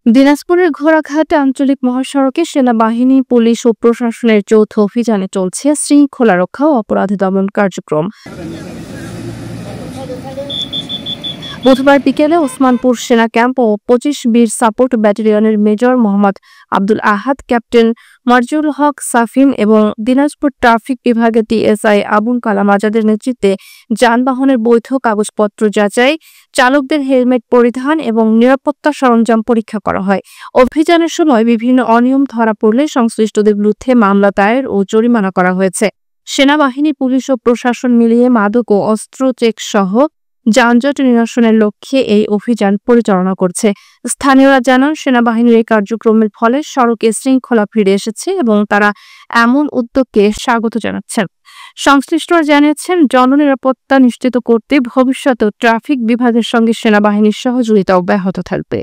দিনাজপুরের ঘোড়াঘাট আঞ্চলিক মহাসড়কে সেনাবাহিনী, পুলিশ ও প্রশাসনের যৌথ অভিযানে চলছে শৃঙ্খলা রক্ষা ও অপরাধ দমন কার্যক্রম। বুধবার বিকেলে ওসমানপুর সেনা ক্যাম্প ও ২৫ বীর সাপোর্ট ব্যাটালিয়নের মেজর মোহাম্মদ আব্দুল আহাদ, ক্যাপ্টেন মার্জুল হক সাফিন এবং দিনাজপুর ট্রাফিক বিভাগের টিএসআই আবুল কালাম আজাদের নেতৃত্বে যানবাহনের বৈধ কাগজপত্র যাচাই, চালকদের হেলমেট পরিধান এবং নিরাপত্তা সরঞ্জাম পরীক্ষা করা হয়। অভিযানের সময় বিভিন্ন অনিয়ম ধরা পড়লে সংশ্লিষ্টদের বিরুদ্ধে মামলা দায়ের ও জরিমানা করা হয়েছে। সেনাবাহিনী, পুলিশ ও প্রশাসন মিলিয়ে মাদক ও অস্ত্র চেক সহ যানজট নিরসনের লক্ষ্যে এই অভিযান পরিচালনা করছে। স্থানীয়রা জানান, সেনাবাহিনীর এই কার্যক্রমের ফলে সড়কে শৃঙ্খলা ফিরে এসেছে এবং তারা এমন উদ্যোগকে স্বাগত জানাচ্ছেন। সংশ্লিষ্টরা জানিয়েছেন, জননিরাপত্তা নিশ্চিত করতে ভবিষ্যতেও ট্রাফিক বিভাগের সঙ্গে সেনাবাহিনীর সহযোগিতা অব্যাহত থাকবে।